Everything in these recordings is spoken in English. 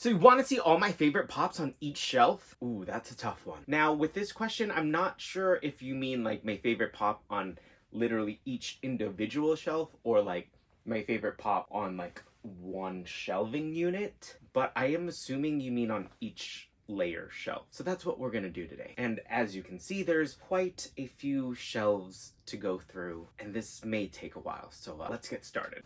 So you want to see all my favorite pops on each shelf? Ooh, that's a tough one. Now, with this question, I'm not sure if you mean like my favorite pop on literally each individual shelf or like my favorite pop on like one shelving unit, but I am assuming you mean on each layer shelf. So that's what we're gonna do today. And as you can see, there's quite a few shelves to go through, and this may take a while. So let's get started.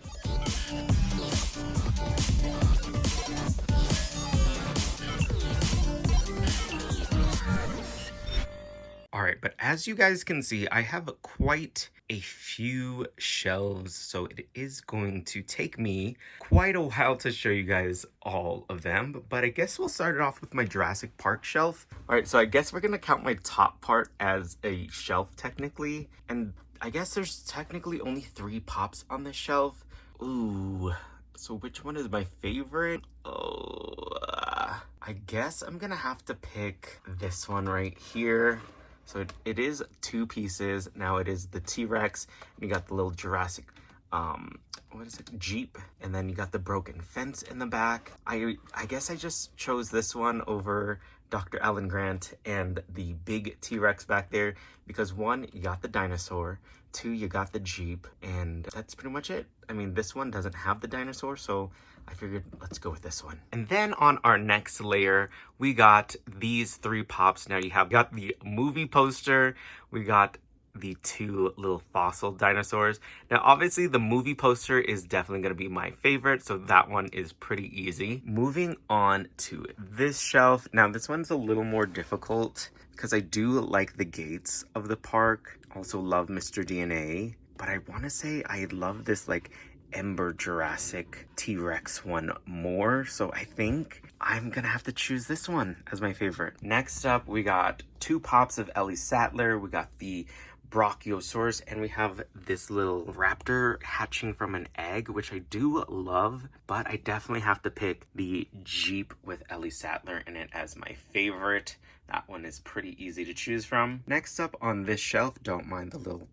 Alright, but as you guys can see, I have quite a few shelves, so it is going to take me quite a while to show you guys all of them, but I guess we'll start it off with my Jurassic Park shelf. Alright, so I guess we're gonna count my top part as a shelf technically, and I guess there's technically only 3 pops on this shelf. Ooh, so which one is my favorite? I guess I'm gonna have to pick this one right here. So it is 2 pieces. Now it is the T-Rex. You got the little Jurassic, what is it, Jeep. And then you got the broken fence in the back. I guess I just chose this one over Dr. Alan Grant and the big T-Rex back there because 1, you got the dinosaur, 2, you got the Jeep, and that's pretty much it. I mean, this one doesn't have the dinosaur, so I figured let's go with this one. And then on our next layer, we got these 3 pops. Now you have got the movie poster, we got the 2 little fossil dinosaurs. Now obviously the movie poster is definitely going to be my favorite, so that one is pretty easy. Moving on to this shelf. Now this one's a little more difficult because I do like the gates of the park. Also love Mr. DNA, but I want to say I love this like Ember Jurassic T-Rex one more, so I think I'm gonna have to choose this one as my favorite. Next up, we got 2 pops of Ellie Sattler. We got the Brachiosaurus, and we have this little raptor hatching from an egg, which I do love, but I definitely have to pick the Jeep with Ellie Sattler in it as my favorite. That one is pretty easy to choose from. Next up on this shelf, don't mind the little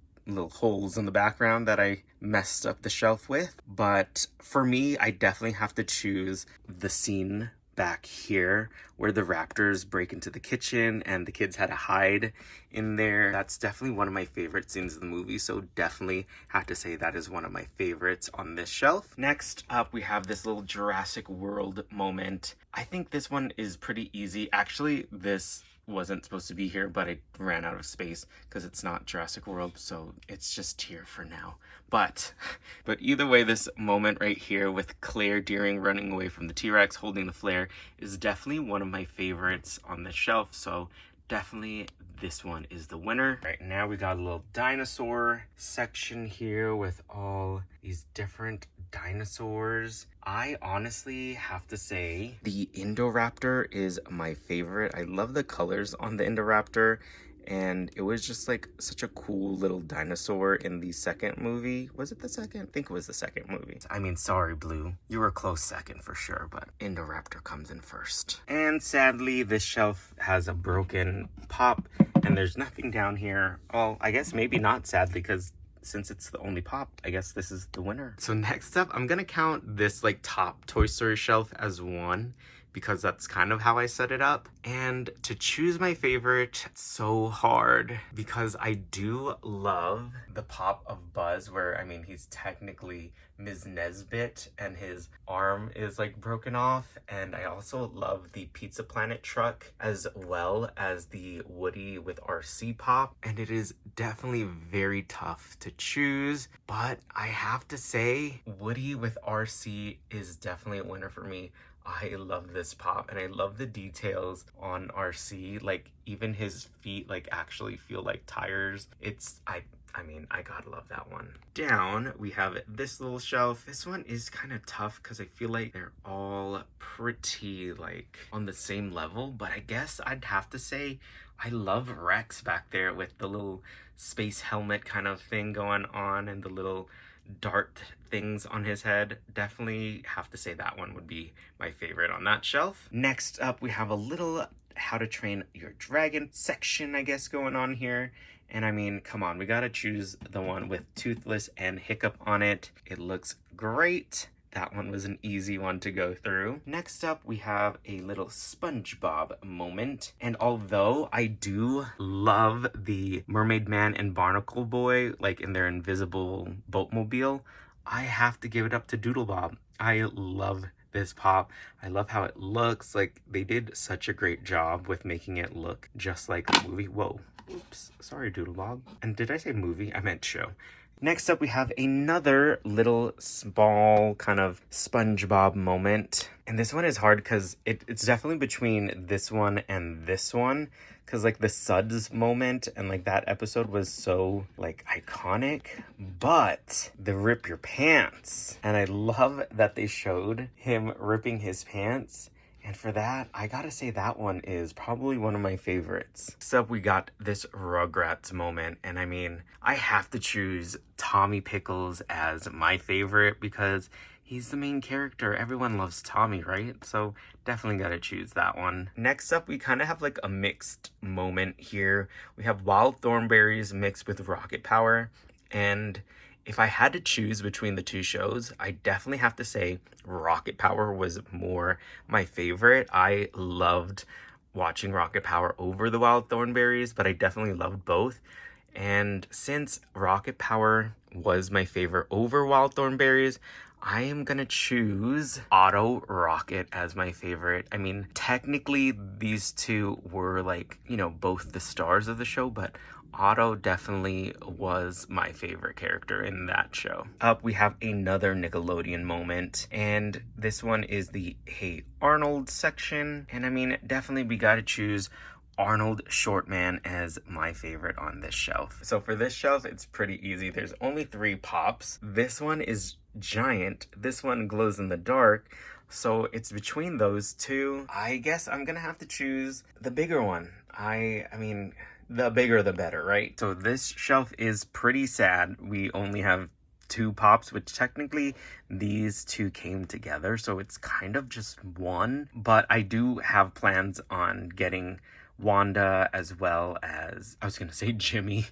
holes in the background that I messed up the shelf with, but for me, I definitely have to choose the scene back here where the raptors break into the kitchen and the kids had to hide in there. That's definitely one of my favorite scenes of the movie, so definitely have to say that is one of my favorites on this shelf. Next up, we have this little Jurassic World moment. I think this one is pretty easy. Actually, this wasn't supposed to be here, but I ran out of space because it's not Jurassic World, so it's just here for now. But either way, this moment right here with Claire Deering running away from the T-Rex holding the flare is definitely one of my favorites on the shelf, so definitely this one is the winner. Right now we got a little dinosaur section here with all these different dinosaurs. I honestly have to say the Indoraptor is my favorite. I love the colors on the Indoraptor, and it was just like such a cool little dinosaur in the second movie. Was it the second? I think it was the second movie. I mean, sorry, Blue. You were a close second for sure, but Indoraptor comes in first. And sadly, this shelf has a broken pop, and there's nothing down here. Well, I guess maybe not sadly, because since it's the only pop, I guess this is the winner. So next up, I'm gonna count this like top Toy Story shelf as 1 because that's kind of how I set it up. And to choose my favorite, it's so hard because I do love the pop of Buzz where, I mean, he's technically Ms. Nesbit and his arm is like broken off. And I also love the Pizza Planet truck as well as the Woody with RC pop. And it is definitely very tough to choose, but I have to say Woody with RC is definitely a winner for me. I love this pop and I love the details on RC. Like even his feet like actually feel like tires. I mean, I gotta love that one. Down, we have this little shelf. This one is kind of tough because I feel like they're all pretty like on the same level, but I guess I'd have to say I love Rex back there with the little space helmet kind of thing going on and the little dart things on his head. Definitely have to say that one would be my favorite on that shelf. Next up, we have a little How to Train Your Dragon section, I guess, going on here. And I mean, come on, we gotta choose the one with Toothless and Hiccup on it. It looks great. that one was an easy one to go through. Next up, we have a little SpongeBob moment. And although I do love the Mermaid Man and Barnacle Boy, like in their invisible boatmobile, I have to give it up to Doodlebob. I love this pop. I love how it looks. Like, they did such a great job with making it look just like a movie. Whoa. Oops. Sorry, Doodlebob. And did I say movie? I meant show. Next up, we have another little small kind of SpongeBob moment. And this one is hard because it's definitely between this one and this one. Because, like, the Suds moment and, like, that episode was so, like, iconic. But the rip your pants. And I love that they showed him ripping his pants. And for that, I gotta say that one is probably one of my favorites. Next up, we got this Rugrats moment. And I mean, I have to choose Tommy Pickles as my favorite because he's the main character. Everyone loves Tommy, right? So definitely gotta choose that one. Next up, we kind of have like a mixed moment here. We have wild thornberries mixed with rocket power. And if I had to choose between the two shows, I definitely have to say Rocket Power was more my favorite. I loved watching Rocket Power over the Wild Thornberries, but I definitely loved both. And since Rocket Power was my favorite over Wild Thornberries, I am gonna choose Otto Rocket as my favorite. I mean, technically these two were like, you know, both the stars of the show, but Otto definitely was my favorite character in that show. Up, we have another Nickelodeon moment, and this one is the Hey Arnold section. And I mean, definitely we gotta choose Arnold Shortman as my favorite on this shelf. So for this shelf, it's pretty easy. There's only 3 pops. This one is giant. This one glows in the dark. So it's between those two. I guess I'm gonna have to choose the bigger one. I mean, the bigger the better, right? So this shelf is pretty sad. We only have 2 pops, which technically these 2 came together, so it's kind of just one. But I do have plans on getting Wanda as well as, I was gonna say Jimmy.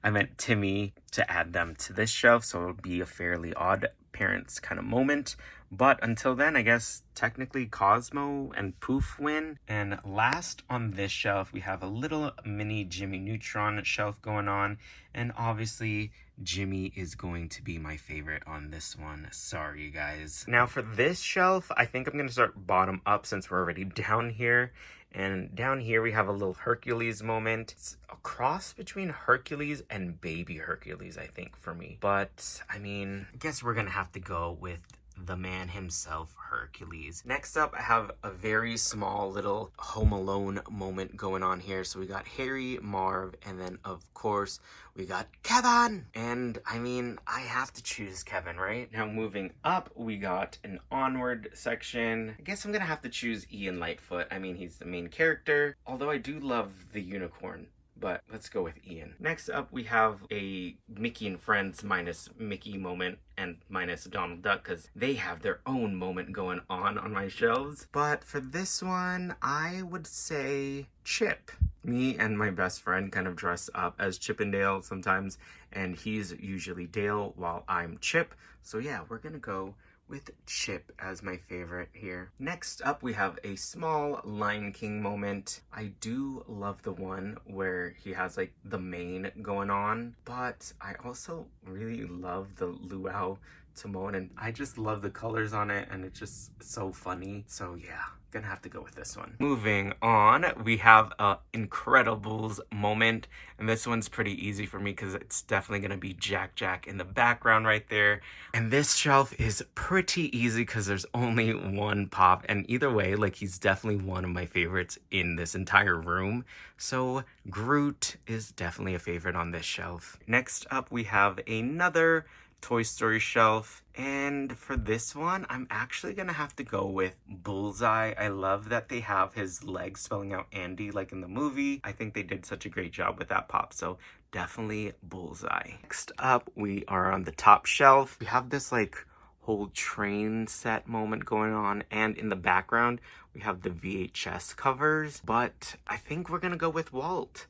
I meant Timmy, to add them to this shelf, so it'll be a fairly odd parents kind of moment. But until then, I guess technically Cosmo and Poof win. And last on this shelf, we have a little mini Jimmy Neutron shelf going on. And obviously, Jimmy is going to be my favorite on this one. Sorry, you guys. Now for this shelf, I think I'm going to start bottom up since we're already down here. And down here, we have a little Hercules moment. It's a cross between Hercules and Baby Hercules, I think, for me. But, I mean, I guess we're going to have to go with the man himself, Hercules. Next up, I have a very small little Home Alone moment going on here. So we got Harry, Marv, and then of course we got Kevin. And I mean, I have to choose Kevin, right? Now moving up, we got an Onward section. I guess I'm gonna have to choose Ian Lightfoot. I mean, he's the main character, although I do love the unicorn. But let's go with Ian. Next up, we have a Mickey and Friends minus Mickey moment and minus Donald Duck because they have their own moment going on my shelves. But for this one, I would say Chip. Me and my best friend kind of dress up as Chip and Dale sometimes, and he's usually Dale while I'm Chip. So yeah, we're gonna go with Chip as my favorite here. Next up, we have a small Lion King moment. I do love the one where he has like the mane going on, but I also really love the luau Timon, and I just love the colors on it, and it's just so funny. So yeah, gonna have to go with this one. Moving on, we have a Incredibles moment, and this one's pretty easy for me because it's definitely gonna be Jack in the background right there. And this shelf is pretty easy because there's only 1 pop, and either way, like, he's definitely one of my favorites in this entire room. So Groot is definitely a favorite on this shelf. Next up, we have another Toy Story shelf, and for this one I'm actually gonna have to go with Bullseye. I love that they have his legs spelling out Andy like in the movie. I think they did such a great job with that pop, so definitely Bullseye. Next up, we are on the top shelf. We have this like whole train set moment going on, and in the background we have the VHS covers, but I think we're gonna go with Walt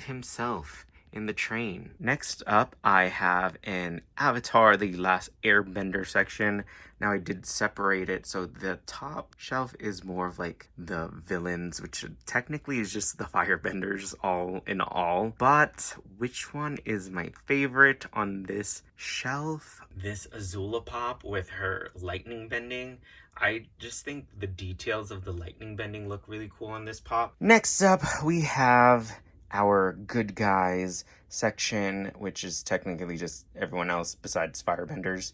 himself in the train. Next up, I have an Avatar, The Last Airbender section. Now I did separate it, so the top shelf is more of like the villains, which technically is just the firebenders all in all. But which one is my favorite on this shelf? This Azula Pop with her lightning bending. I just think the details of the lightning bending look really cool on this pop. Next up, we have our good guys section, which is technically just everyone else besides firebenders.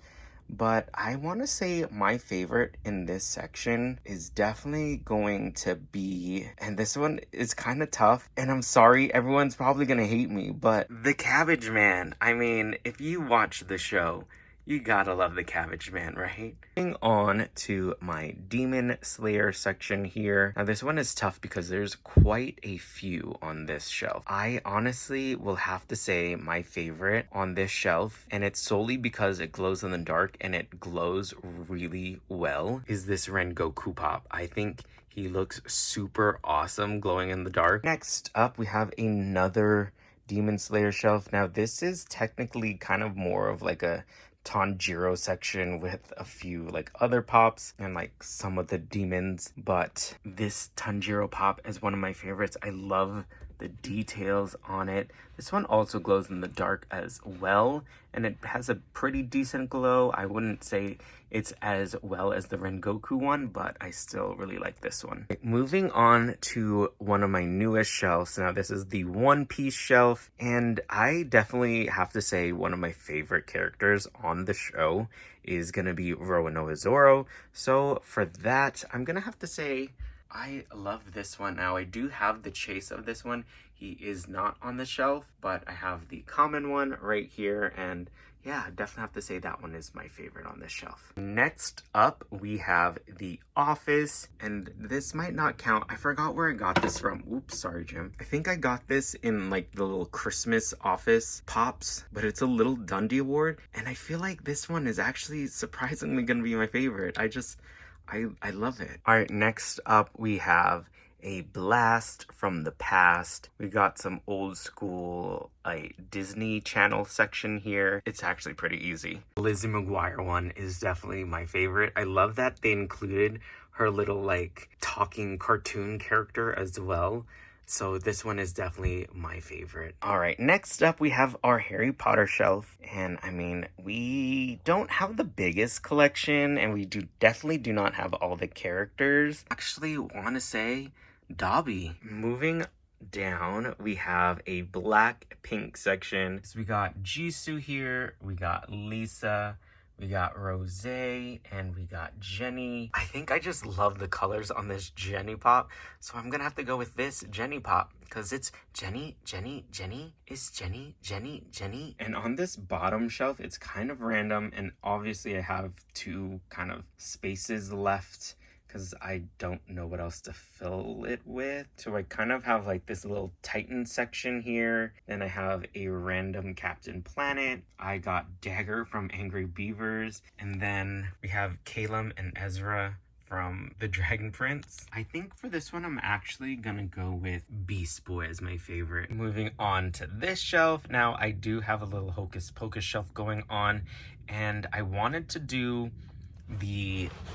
But I want to say my favorite in this section is definitely going to be, and this one is kind of tough, and I'm sorry, everyone's probably going to hate me, but the Cabbage Man. I mean, if you watch the show, you gotta love the Cabbage Man, right? Moving on to my Demon Slayer section here. Now this one is tough because there's quite a few on this shelf. I honestly will have to say my favorite on this shelf, and it's solely because it glows in the dark and it glows really well, is this Rengoku Pop. I think he looks super awesome glowing in the dark. Next up, we have another Demon Slayer shelf. Now this is technically kind of more of like a Tanjiro section with a few like other pops and like some of the demons, but this Tanjiro pop is one of my favorites. I love the details on it. This one also glows in the dark as well, and it has a pretty decent glow. I wouldn't say it's as well as the Rengoku one, but I still really like this one. Moving on to one of my newest shelves. Now this is the One Piece shelf, and I definitely have to say one of my favorite characters on the show is gonna be Roanoa Zoro. So for that, I'm gonna have to say I love this one. Now I do have the chase of this one. He is not on the shelf, but I have the common one right here, and yeah, definitely have to say that one is my favorite on this shelf. Next up, we have the Office, and this might not count. I forgot where I got this from. Oops, sorry, Jim. I think I got this in like the little Christmas Office Pops, but it's a little Dundee Award, and I feel like this one is actually surprisingly gonna be my favorite. I love it. All right, next up we have a blast from the past. We got some old school Disney Channel section here. It's actually pretty easy. Lizzie McGuire one is definitely my favorite. I love that they included her little like talking cartoon character as well. So this one is definitely my favorite. All right, next up we have our Harry Potter shelf. And I mean, we don't have the biggest collection, and we definitely do not have all the characters. Actually want to say Dobby. Moving down, we have a black pink section. So we got Jisoo here, we got Lisa, we got Rosé, and we got Jenny. I think I just love the colors on this Jenny Pop, so I'm gonna have to go with this Jenny Pop, because it's Jenny, Jenny, Jenny. It's Jenny, Jenny, Jenny. And on this bottom shelf, it's kind of random, and obviously I have two kind of spaces left, because I don't know what else to fill it with. So I kind of have like this little Titan section here. Then I have a random Captain Planet. I got Dagger from Angry Beavers. And then we have Caleb and Ezra from The Dragon Prince. I think for this one, I'm actually gonna go with Beast Boy as my favorite. Moving on to this shelf. Now I do have a little Hocus Pocus shelf going on, and I wanted to do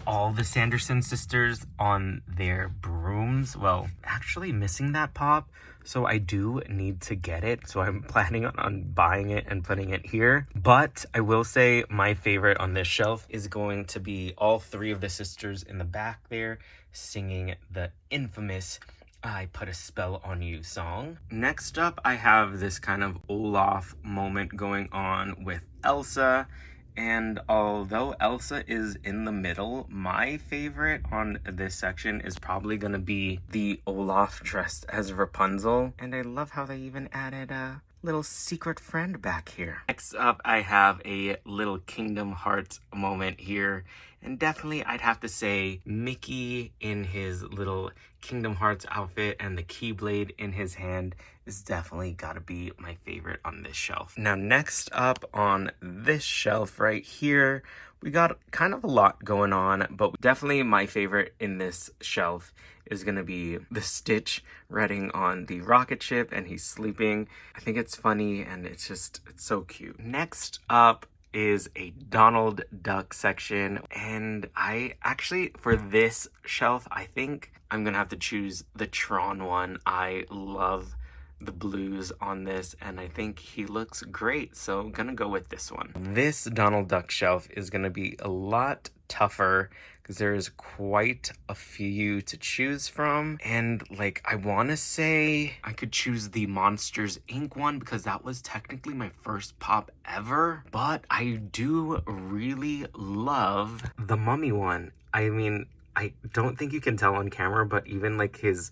all the Sanderson sisters on their brooms. Well, actually missing that pop, so I do need to get it. So I'm planning on buying it and putting it here. But I will say my favorite on this shelf is going to be all three of the sisters in the back there singing the infamous I Put a Spell on You song. Next up, I have this kind of Olaf moment going on with Elsa. And although Elsa is in the middle, my favorite on this section is probably gonna be the Olaf dressed as Rapunzel. And I love how they even added a little secret friend back here. Next up, I have a little Kingdom Hearts moment here. And definitely I'd have to say Mickey in his little Kingdom Hearts outfit and the Keyblade in his hand is definitely gotta be my favorite on this shelf. Now next up on this shelf right here, we got kind of a lot going on, but definitely my favorite in this shelf is gonna be the Stitch riding on the rocket ship and he's sleeping. I think it's funny and it's so cute. Next up is a Donald Duck section, and I actually, for this shelf, I think I'm gonna have to choose the Tron one. I love the blues on this and I think he looks great, so I'm gonna go with this one. This Donald Duck shelf is gonna be a lot tougher because there's quite a few to choose from, and like I want to say I could choose the Monsters Inc. one because that was technically my first pop ever, but I do really love the Mummy one. I mean, I don't think you can tell on camera, but even like his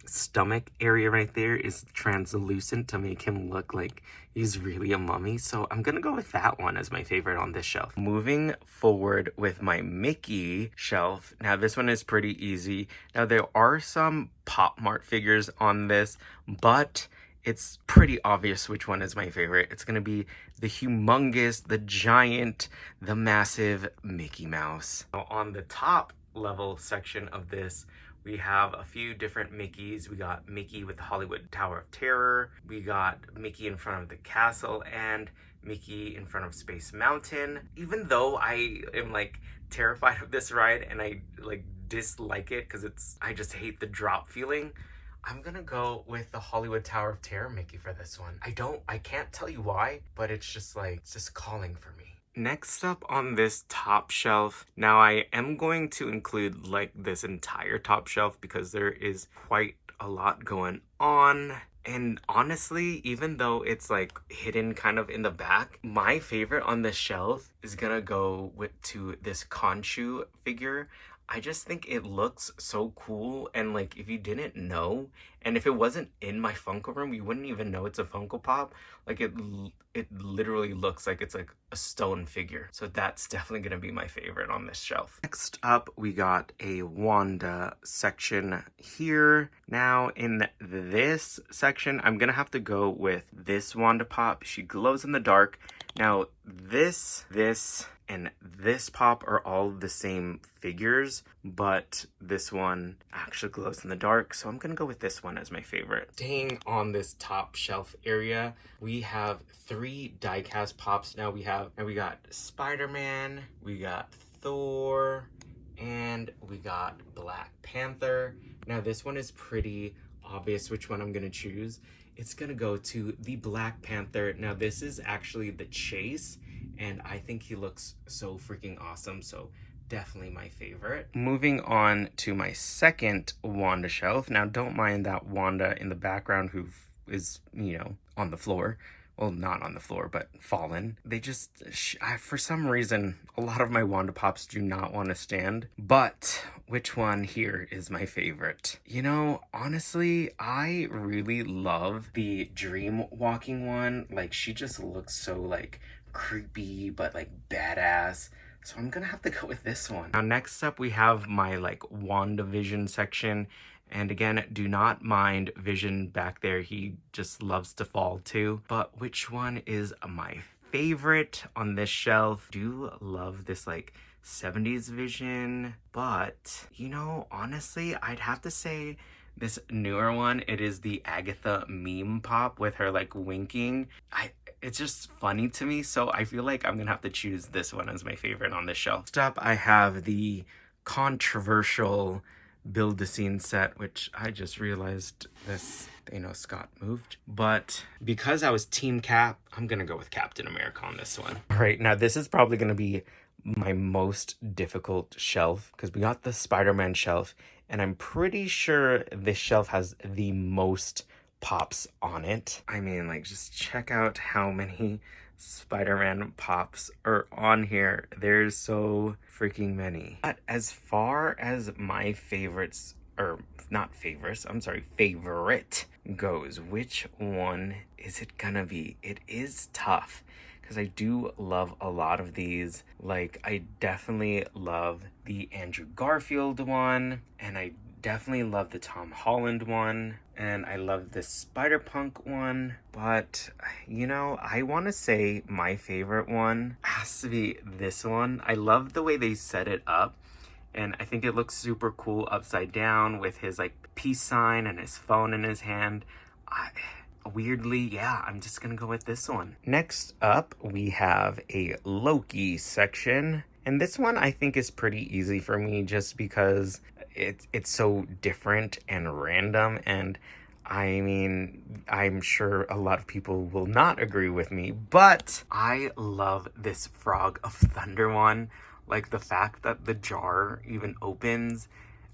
stomach area right there is translucent to make him look like he's really a mummy, so I'm gonna go with that one as my favorite on this shelf. Moving forward with my Mickey shelf, now this one is pretty easy. Now there are some Pop Mart figures on this, but it's pretty obvious which one is my favorite. It's gonna be the humongous, the giant, the massive Mickey Mouse. Now on the top level section of this, we have a few different Mickeys. We got Mickey with the Hollywood Tower of Terror. We got Mickey in front of the castle and Mickey in front of Space Mountain. Even though I am like terrified of this ride and I like dislike it because I just hate the drop feeling, I'm gonna go with the Hollywood Tower of Terror Mickey for this one. I can't tell you why, but it's just calling for me. Next up on this top shelf, now I am going to include like this entire top shelf because there is quite a lot going on. And honestly, even though it's like hidden kind of in the back, my favorite on this shelf is gonna go to this Khonshu figure. I just think it looks so cool, and like if you didn't know, and if it wasn't in my Funko room, you wouldn't even know it's a Funko Pop. Like it literally looks like it's like a stone figure. So that's definitely gonna be my favorite on this shelf. Next up, we got a Wanda section here. Now in this section, I'm gonna have to go with this Wanda Pop. She glows in the dark. Now this, and this pop are all the same figures, but this one actually glows in the dark, so I'm gonna go with this one as my favorite. Staying on this top shelf area, we have 3 diecast pops. Now we got Spider-Man, we got Thor, and we got Black Panther. Now this one is pretty obvious which one I'm gonna choose. It's gonna go to the Black Panther. Now this is actually the chase, and I think he looks so freaking awesome, so definitely my favorite. Moving on to my second Wanda shelf. Now don't mind that Wanda in the background who is, you know, on the floor. Well, not on the floor, but fallen. They just, for some reason, a lot of my Wanda Pops do not want to stand. But which one here is my favorite? You know, honestly, I really love the Dream Walking one. Like, she just looks so, like, creepy, but, like, badass. So I'm gonna have to go with this one. Now, next up, we have my, like, WandaVision section. And again, do not mind Vision back there. He just loves to fall too. But which one is my favorite on this shelf? Do love this like 70s Vision. But, you know, honestly, I'd have to say this newer one. It is the Agatha meme pop with her like winking. It's just funny to me. So I feel like I'm gonna have to choose this one as my favorite on this shelf. Next up, I have the controversial Build-A-Scene set, which I just realized this Thanos Scott moved. But because I was Team Cap, I'm gonna go with Captain America on this one. All right, now this is probably gonna be my most difficult shelf because we got the Spider-Man shelf, and I'm pretty sure this shelf has the most pops on it. I mean, like, just check out how many Spider-Man pops are on here. There's so freaking many. But as far as my favorites, or not favorites, I'm sorry, favorite goes, which one is it gonna be? It is tough because I do love a lot of these. Like, I definitely love the Andrew Garfield one, and I definitely love the Tom Holland one, and I love the Spider-Punk one. But, you know, I want to say my favorite one has to be this one. I love the way they set it up, and I think it looks super cool upside down with his like peace sign and his phone in his hand. Weirdly, yeah, I'm just gonna go with this one. Next up, we have a Loki section. And this one I think is pretty easy for me just because it's so different and random. And I mean, I'm sure a lot of people will not agree with me, but I love this Frog of Thunder one. Like the fact that the jar even opens.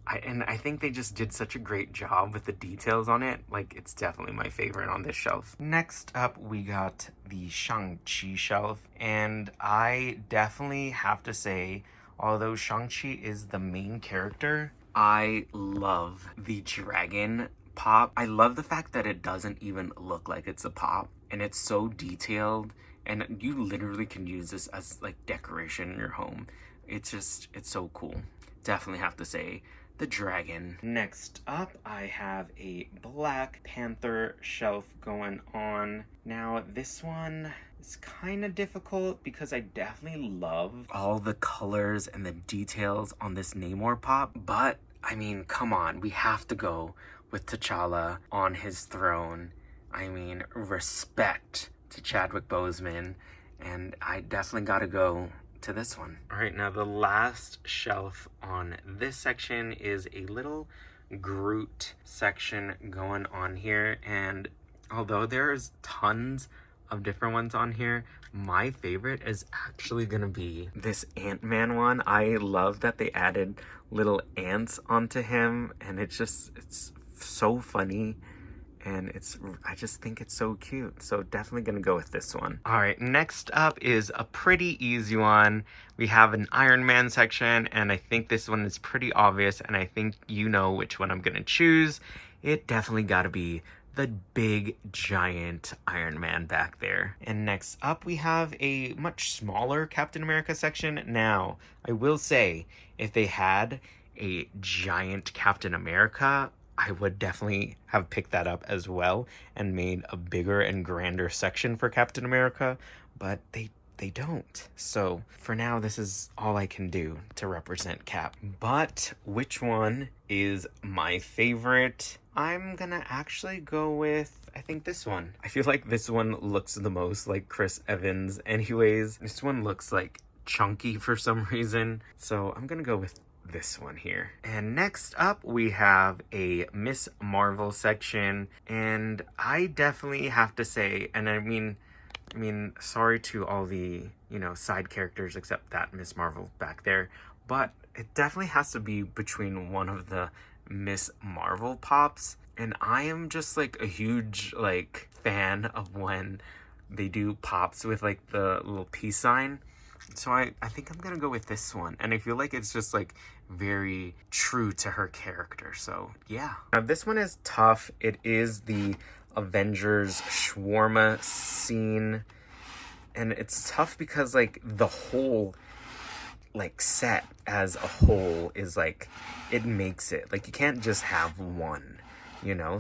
I think they just did such a great job with the details on it. Like, it's definitely my favorite on this shelf. Next up, we got the Shang-Chi shelf. And I definitely have to say, although Shang-Chi is the main character, I love the dragon pop. I love the fact that it doesn't even look like it's a pop. And it's so detailed. And you literally can use this as, like, decoration in your home. It's so cool. Definitely have to say the dragon. Next up, I have a Black Panther shelf going on. Now, this one is kind of difficult because I definitely love all the colors and the details on this Namor pop. But, I mean, come on. We have to go with T'Challa on his throne. I mean, respect to Chadwick Boseman. And I definitely gotta go to this one. All right, now the last shelf on this section is a little Groot section going on here, and although there's tons of different ones on here, my favorite is actually gonna be this Ant-Man one. I love that they added little ants onto him, and it's so funny. And I just think it's so cute. So definitely gonna go with this one. All right, next up is a pretty easy one. We have an Iron Man section, and I think this one is pretty obvious, and I think you know which one I'm gonna choose. It definitely gotta be the big giant Iron Man back there. And next up, we have a much smaller Captain America section. Now, I will say, if they had a giant Captain America, I would definitely have picked that up as well and made a bigger and grander section for Captain America, but they don't. So for now, this is all I can do to represent Cap. But which one is my favorite? I'm gonna actually go with, I think, this one. I feel like this one looks the most like Chris Evans anyways. This one looks like chunky for some reason. So I'm gonna go with this one here. And next up, we have a Miss Marvel section. And I definitely have to say, and I mean, sorry to all the, side characters except that Miss Marvel back there, but it definitely has to be between one of the Miss Marvel pops. And I am just like a huge fan of when they do pops with like the little peace sign. So I think I'm gonna go with this one. And I feel like it's just like very true to her character. So yeah. Now this one is tough. It is the Avengers Shwarma scene. And it's tough because like the whole set as a whole is like, it makes it. Like you can't just have one,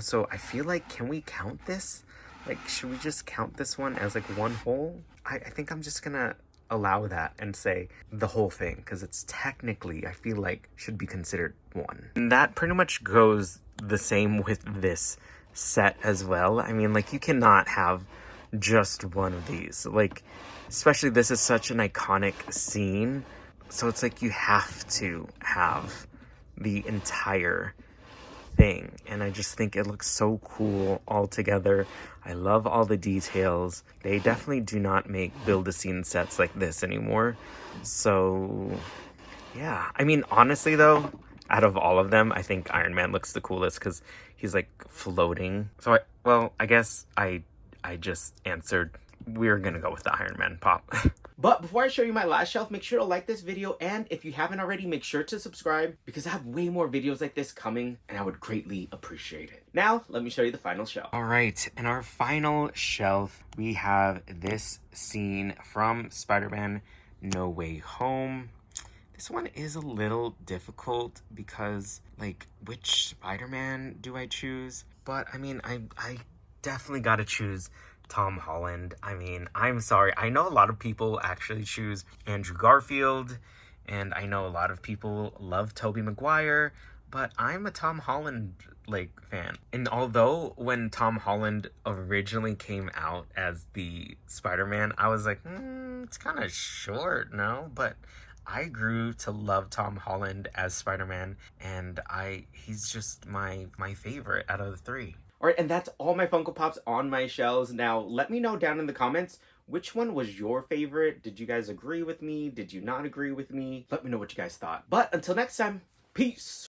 So I feel like, can we count this? Like, should we just count this one as like one whole? I think I'm just gonna allow that and say the whole thing, because it's technically, I feel like, should be considered one. And that pretty much goes the same with this set as well. I mean, like, you cannot have just one of these. Like, especially this is such an iconic scene, so it's like you have to have the entire thing. And I just think it looks so cool all together. I love all the details. They definitely do not make build-a-scene sets like this anymore. So yeah, I mean, honestly though, out of all of them, I think Iron Man looks the coolest because he's like floating. So I guess I just answered we're gonna go with the Iron Man pop. But before I show you my last shelf, make sure to like this video, and if you haven't already, make sure to subscribe because I have way more videos like this coming and I would greatly appreciate it. Now, let me show you the final shelf. All right, in our final shelf, we have this scene from Spider-Man No Way Home. This one is a little difficult because, like, which Spider-Man do I choose? But, I mean, I definitely gotta choose Tom Holland. I mean, I'm sorry. I know a lot of people actually choose Andrew Garfield, and I know a lot of people love Tobey Maguire, but I'm a Tom Holland, like, fan. And although when Tom Holland originally came out as the Spider-Man, I was like, it's kind of short, no? But I grew to love Tom Holland as Spider-Man, and he's just my favorite out of the three. Alright, and that's all my Funko Pops on my shelves. Now, let me know down in the comments, which one was your favorite? Did you guys agree with me? Did you not agree with me? Let me know what you guys thought. But until next time, peace!